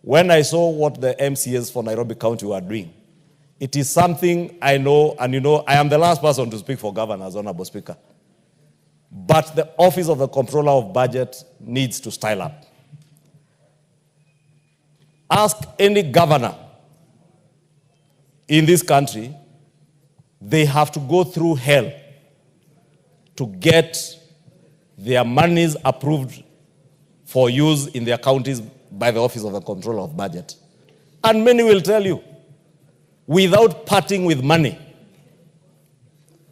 when I saw what the MCAs for Nairobi County were doing, it is something I know, and you know, I am the last person to speak for governors, Honorable Speaker. But the Office of the Comptroller of Budget needs to style up. Ask any governor in this country, they have to go through hell to get their monies approved for use in their counties by the Office of the Comptroller of Budget. And many will tell you, without parting with money,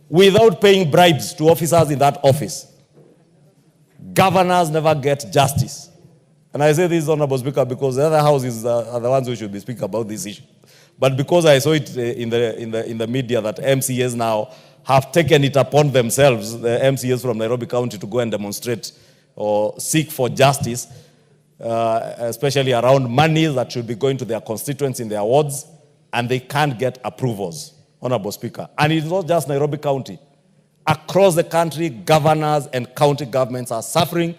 without paying bribes to officers in that office, governors never get justice. And I say this, Honorable Speaker, because the other houses are the ones who should be speaking about this issue. But because I saw it in the media that MCAs now have taken it upon themselves, the MCAs from Nairobi County, to go and demonstrate or seek for justice, especially around money that should be going to their constituents in their wards, and they can't get approvals, Honorable Speaker. And it's not just Nairobi County. Across the country, governors and county governments are suffering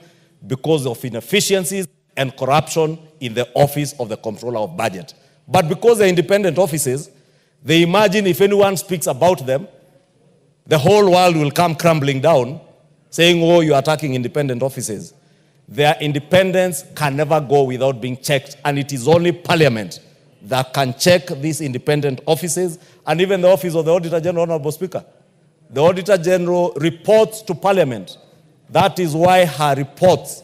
because of inefficiencies and corruption in the Office of the Comptroller of Budget. But because they're independent offices, they imagine if anyone speaks about them, the whole world will come crumbling down, saying, oh, you're attacking independent offices. Their independence can never go without being checked, and it is only Parliament that can check these independent offices, and even the Office of the Auditor General, Honorable Speaker. The Auditor General reports to Parliament. That is why her reports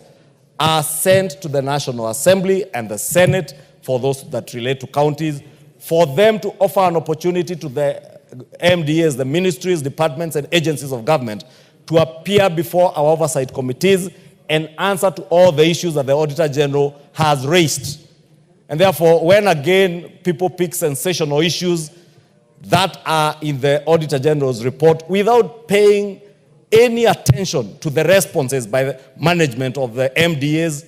are sent to the National Assembly and the Senate for those that relate to counties, for them to offer an opportunity to the MDAs, the ministries, departments, and agencies of government to appear before our oversight committees and answer to all the issues that the Auditor General has raised. And therefore, when again people pick sensational issues that are in the Auditor General's report without paying any attention to the responses by the management of the MDAs,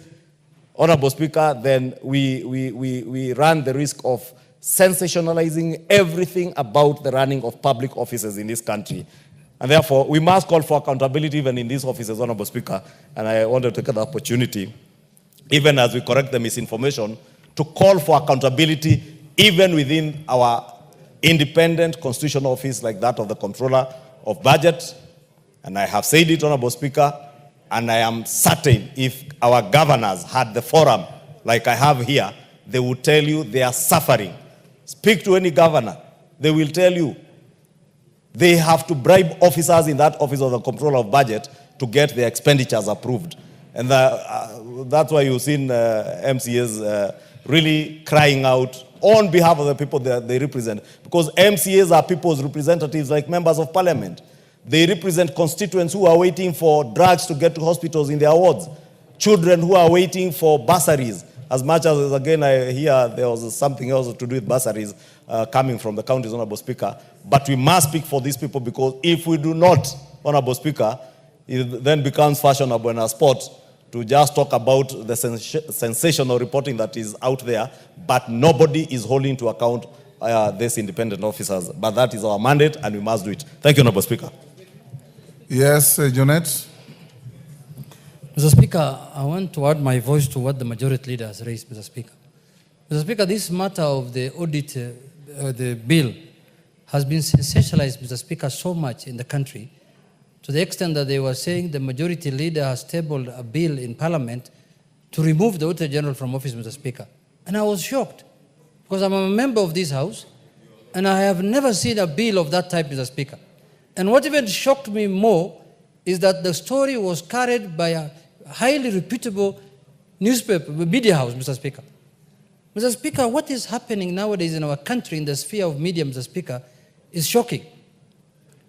Honorable Speaker, then we run the risk of sensationalizing everything about the running of public offices in this country. And therefore, we must call for accountability even in these offices, Honorable Speaker. And I want to take the opportunity, even as we correct the misinformation, to call for accountability even within our independent constitutional office like that of the Comptroller of Budget. And I have said it, Honorable Speaker, and I am certain if our governors had the forum like I have here, they will tell you they are suffering. Speak to any governor, they will tell you they have to bribe officers in that Office of the Comptroller of Budget to get their expenditures approved. And that's why you've seen MCAs really crying out on behalf of the people that they represent. Because MCAs are people's representatives like members of Parliament. They represent constituents who are waiting for drugs to get to hospitals in their wards, children who are waiting for bursaries. As much as, again, I hear there was something else to do with bursaries coming from the counties, Honorable Speaker. But we must speak for these people, because if we do not, Honorable Speaker, it then becomes fashionable in our sport to just talk about the sensational reporting that is out there, but nobody is holding to account these independent officers. But that is our mandate, and we must do it. Thank you, Honorable Speaker. Yes, Junet. Mr. Speaker, I want to add my voice to what the majority leader has raised, Mr. Speaker. Mr. Speaker, this matter of the audit, the bill, has been sensationalized, Mr. Speaker, so much in the country, to the extent that they were saying the majority leader has tabled a bill in Parliament to remove the Auditor General from office, Mr. Speaker. And I was shocked, because I'm a member of this House, and I have never seen a bill of that type, Mr. Speaker. And what even shocked me more is that the story was carried by a highly reputable newspaper, media house, Mr. Speaker. Mr. Speaker, what is happening nowadays in our country in the sphere of media, Mr. Speaker, is shocking.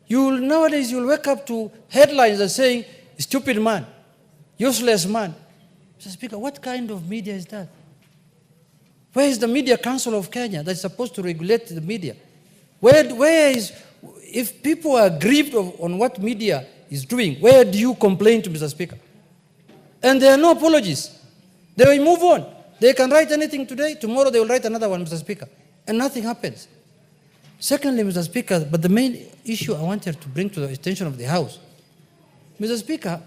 Nowadays, you'll wake up to headlines that are saying, stupid man, useless man. Mr. Speaker, what kind of media is that? Where is the Media Council of Kenya that's supposed to regulate the media? Where is, if people are aggrieved on what media is doing, where do you complain to, Mr. Speaker? And there are no apologies. They will move on. They can write anything today, tomorrow they will write another one, Mr. Speaker, and nothing happens. Secondly, Mr. Speaker, but the main issue I wanted to bring to the attention of the House, Mr. Speaker,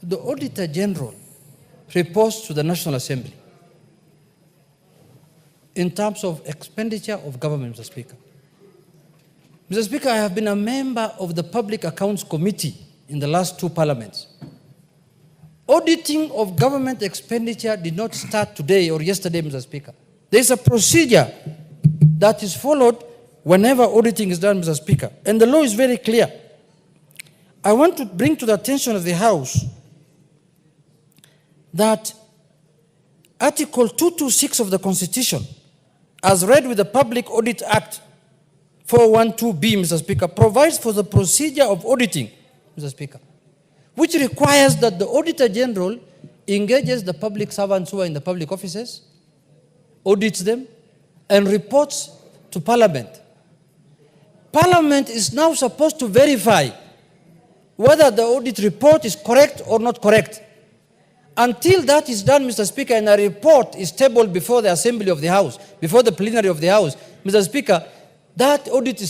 the Auditor General reports to the National Assembly. in terms of expenditure of government, Mr. Speaker. Mr. Speaker, I have been a member of the Public Accounts Committee in the last 2 parliaments. Auditing of government expenditure did not start today or yesterday, Mr. Speaker. There is a procedure that is followed whenever auditing is done, Mr. Speaker. And the law is very clear. I want to bring to the attention of the House that Article 226 of the Constitution, as read with the Public Audit Act 412B, Mr. Speaker, provides for the procedure of auditing, Mr. Speaker, which requires that the Auditor General engages the public servants who are in the public offices, audits them, and reports to Parliament. Parliament is now supposed to verify whether the audit report is correct or not correct. Until that is done, Mr. Speaker, and a report is tabled before the Assembly of the House, before the plenary of the House, Mr. Speaker, that audit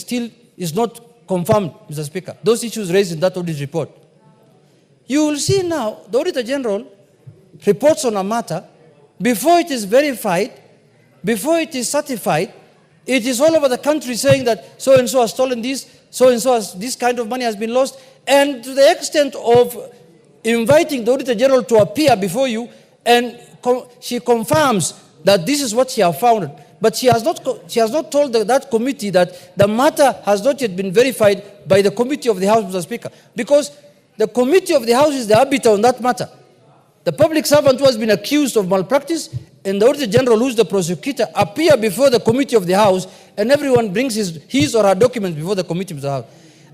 is not confirmed, Mr. Speaker. Those issues raised in that audit report. You will see now, the Auditor General reports on a matter, before it is verified, before it is certified, it is all over the country saying that so-and-so has stolen this, so-and-so has, this kind of money has been lost, and to the extent of inviting the Auditor General to appear before you, and she confirms that this is what she has found. But she has not told that committee that the matter has not yet been verified by the Committee of the House, Mr. Speaker, because the Committee of the House is the arbiter on that matter. The public servant who has been accused of malpractice and the Auditor General, who is the prosecutor, appear before the Committee of the House, and everyone brings his or her documents before the Committee of the House.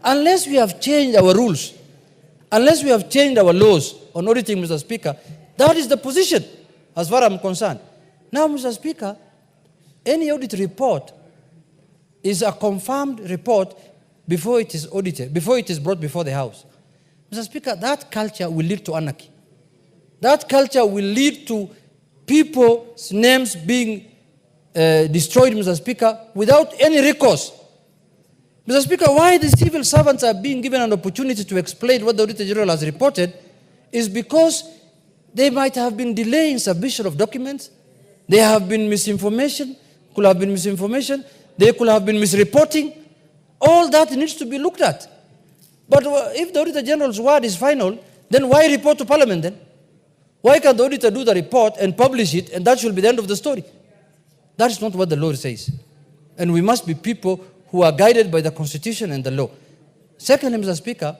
Unless we have changed our rules, unless we have changed our laws on auditing, Mr. Speaker, that is the position as far as I'm concerned. Now, Mr. Speaker, any audit report is a confirmed report before it is audited, before it is brought before the House. Mr. Speaker, that culture will lead to anarchy. That culture will lead to people's names being destroyed, Mr. Speaker, without any recourse. Mr. Speaker, why the civil servants are being given an opportunity to explain what the Auditor General has reported is because they might have been delayed in submission of documents, there have been misinformation, could have been misinformation, they could have been misreporting. All that needs to be looked at. But if the Auditor General's word is final, then why report to Parliament then? Why can't the auditor do the report and publish it, and that should be the end of the story? That is not what the law says. And we must be people who are guided by the Constitution and the law. Secondly, Mr. Speaker,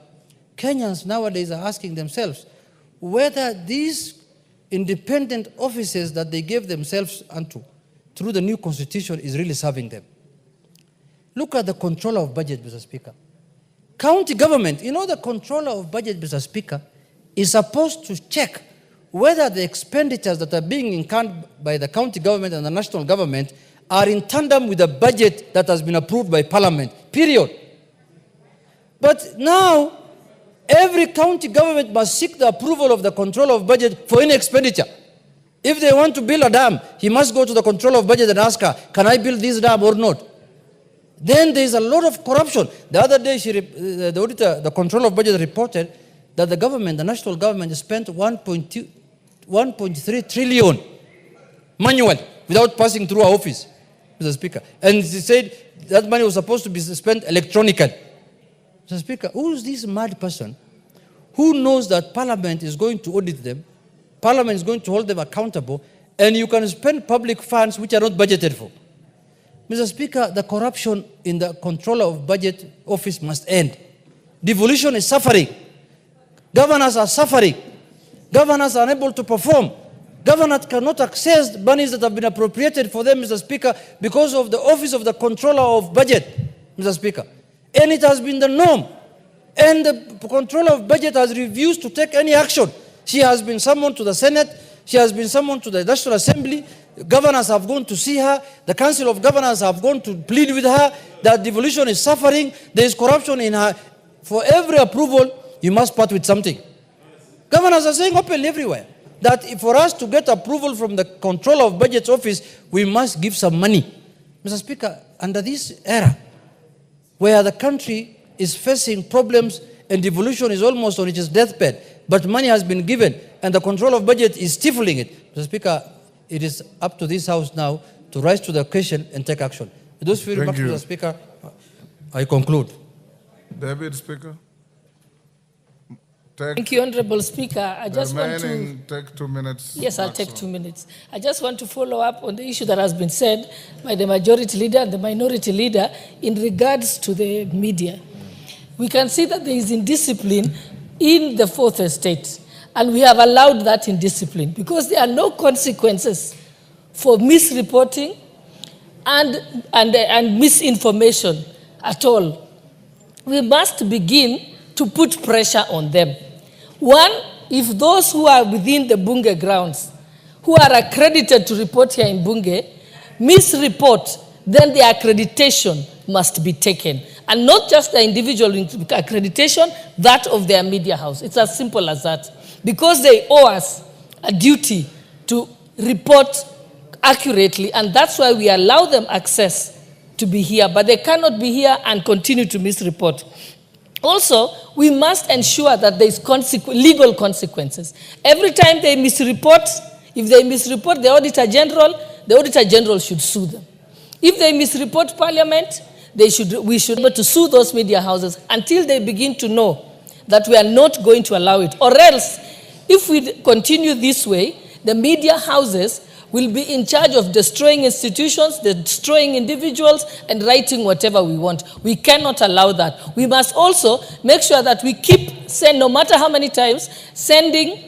Kenyans nowadays are asking themselves whether these independent offices that they gave themselves unto through the new Constitution is really serving them. Look at the controller of budget, Mr. Speaker. County government, you know, the controller of budget, Mr. Speaker, is supposed to check whether the expenditures that are being incurred by the county government and the national government are in tandem with the budget that has been approved by Parliament, period. But now, every county government must seek the approval of the controller of budget for any expenditure. If they want to build a dam, he must go to the controller of budget and ask her, can I build this dam or not? Then there is a lot of corruption. The other day, the controller of budget reported that the government, the national government, spent 1.3 trillion manual without passing through our office, Mr. Speaker. And he said that money was supposed to be spent electronically. Mr. Speaker, who is this mad person who knows that Parliament is going to audit them, Parliament is going to hold them accountable, and you can spend public funds which are not budgeted for? Mr. Speaker, the corruption in the controller of budget office must end. Devolution is suffering. Governors are suffering. Governors are unable to perform. Governors cannot access monies that have been appropriated for them, Mr. Speaker, because of the office of the controller of budget, Mr. Speaker. And it has been the norm. And the controller of budget has refused to take any action. She has been summoned to the Senate. She has been summoned to the National Assembly. Governors have gone to see her. The Council of Governors have gone to plead with her that devolution is suffering. There is corruption in her. For every approval, you must part with something. Governors are saying openly everywhere that for us to get approval from the Controller of Budget's office, we must give some money. Mr. Speaker, under this era, where the country is facing problems and devolution is almost on its deathbed, but money has been given and the Controller of Budget is stifling it, Mr. Speaker, it is up to this House now to rise to the occasion and take action. With those few remarks, you. Mr. Speaker, I conclude. David, Speaker. Thank you, Honorable Speaker. I just want to... Take 2 minutes. Yes, I'll take 2 minutes. I just want to follow up on the issue that has been said by the majority leader and the minority leader in regards to the media. We can see that there is indiscipline in the fourth estate, and we have allowed that indiscipline because there are no consequences for misreporting and misinformation at all. We must begin to put pressure on them. One, if those who are within the Bunge grounds, who are accredited to report here in Bunge, misreport, then the accreditation must be taken. And not just the individual accreditation, that of their media house. It's as simple as that. Because they owe us a duty to report accurately, and that's why we allow them access to be here. But they cannot be here and continue to misreport. Also, we must ensure that there is legal consequences. Every time they misreport, if they misreport the Auditor General should sue them. If they misreport Parliament, we should be able to sue those media houses until they begin to know that we are not going to allow it. Or else, if we continue this way, the media houses will be in charge of destroying institutions, destroying individuals, and writing whatever we want. We cannot allow that. We must also make sure that we keep saying, no matter how many times, sending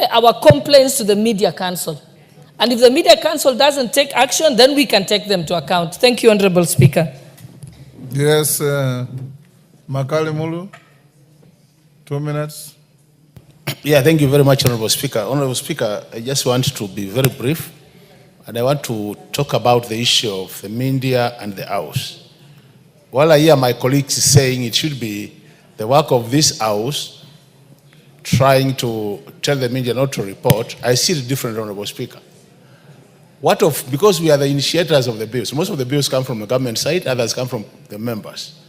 our complaints to the Media Council. And if the Media Council doesn't take action, then we can take them to account. Thank you, Honorable Speaker. Yes, Makali Mulu, 2 minutes. Yeah, thank you very much, Honorable Speaker. Honorable Speaker, I just want to be very brief, and I want to talk about the issue of the media and the House. While I hear my colleagues saying it should be the work of this House trying to tell the media not to report, I see it different, Honorable Speaker. Because we are the initiators of the bills, most of the bills come from the government side, others come from the members.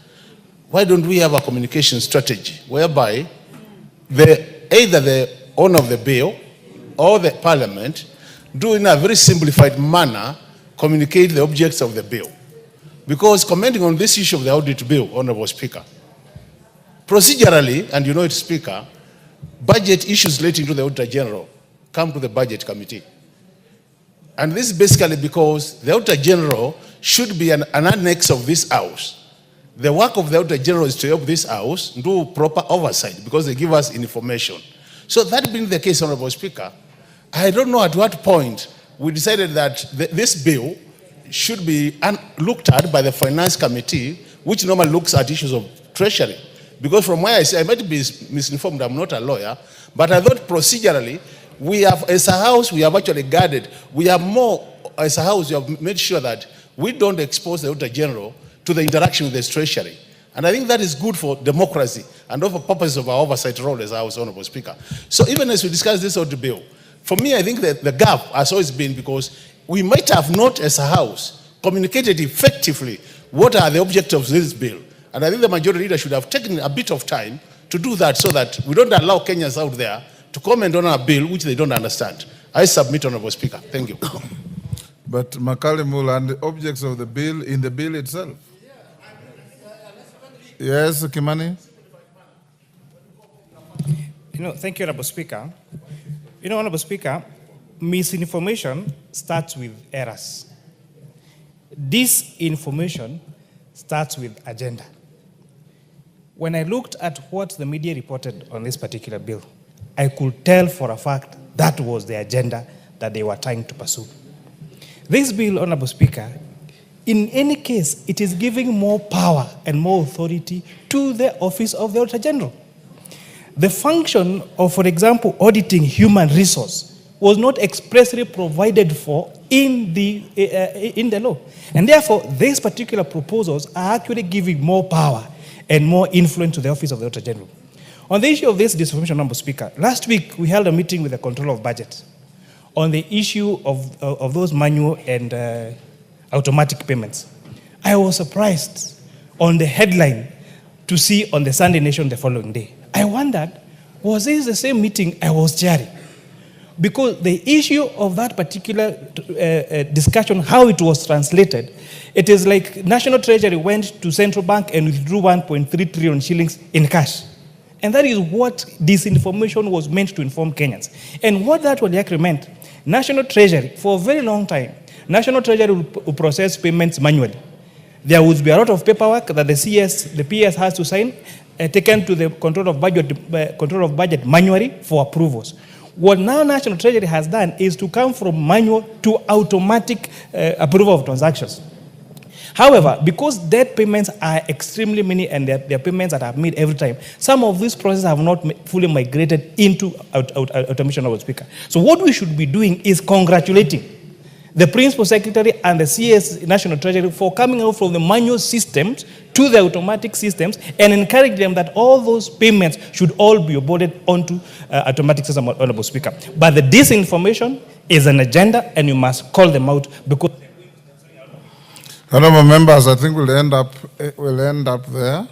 Why don't we have a communication strategy whereby either the owner of the bill or the Parliament do in a very simplified manner communicate the objects of the bill? Because commenting on this issue of the audit bill, Honorable Speaker, procedurally, and you know it, Speaker, budget issues relating to the Auditor General come to the Budget Committee. And this is basically because the Auditor General should be an annex of this House. The work of the Auditor General is to help this House do proper oversight because they give us information. So that being the case, Honorable Speaker, I don't know at what point we decided that this bill should be looked at by the Finance Committee, which normally looks at issues of Treasury. Because from where I say, I might be misinformed, I'm not a lawyer, but I thought procedurally, we have, as a House, we have actually guarded. We have more, as a House, we have made sure that we don't expose the Auditor General to the interaction with the Treasury. And I think that is good for democracy and for purposes of our oversight role as a House, Honorable Speaker. So even as we discuss this audit bill, for me, I think that the gap has always been because we might have not, as a House, communicated effectively what are the objectives of this bill. And I think the majority leader should have taken a bit of time to do that so that we don't allow Kenyans out there to comment on a bill which they don't understand. I submit, Honorable Speaker. Thank you. But Makali Mulu, and the objects of the bill in the bill itself. Yes, Kimani? Thank you, Honorable Speaker. Honorable Speaker, misinformation starts with errors. Disinformation starts with agenda. When I looked at what the media reported on this particular bill, I could tell for a fact that was the agenda that they were trying to pursue. This bill, Honorable Speaker, in any case, it is giving more power and more authority to the Office of the Auditor General. The function of, for example, auditing human resource was not expressly provided for in the law. And therefore, these particular proposals are actually giving more power and more influence to the Office of the Auditor General. On the issue of this disinformation, Honorable Speaker, last week we held a meeting with the Controller of Budget on the issue of those manual and automatic payments. I was surprised on the headline to see on the Sunday Nation the following day. I wondered, was this the same meeting I was chairing? because the issue of that particular discussion, how it was translated, it is like National Treasury went to Central Bank and withdrew 1.3 trillion shillings in cash. And that is what disinformation was meant to inform Kenyans. And what that would actually meant, National Treasury, for a very long time, National Treasury will process payments manually. There would be a lot of paperwork that the PS has to sign, taken to the control of budget manually for approvals. What now National Treasury has done is to come from manual to automatic approval of transactions. However, because debt payments are extremely many and they're payments that are made every time, some of these processes have not fully migrated into automation of the speaker. So what we should be doing is congratulating the Principal Secretary and the CS National Treasury for coming out from the manual systems to the automatic systems and encourage them that all those payments should all be boarded onto automatic system, Honorable Speaker. But the disinformation is an agenda and you must call them out because... Honorable members, I think we'll end up there.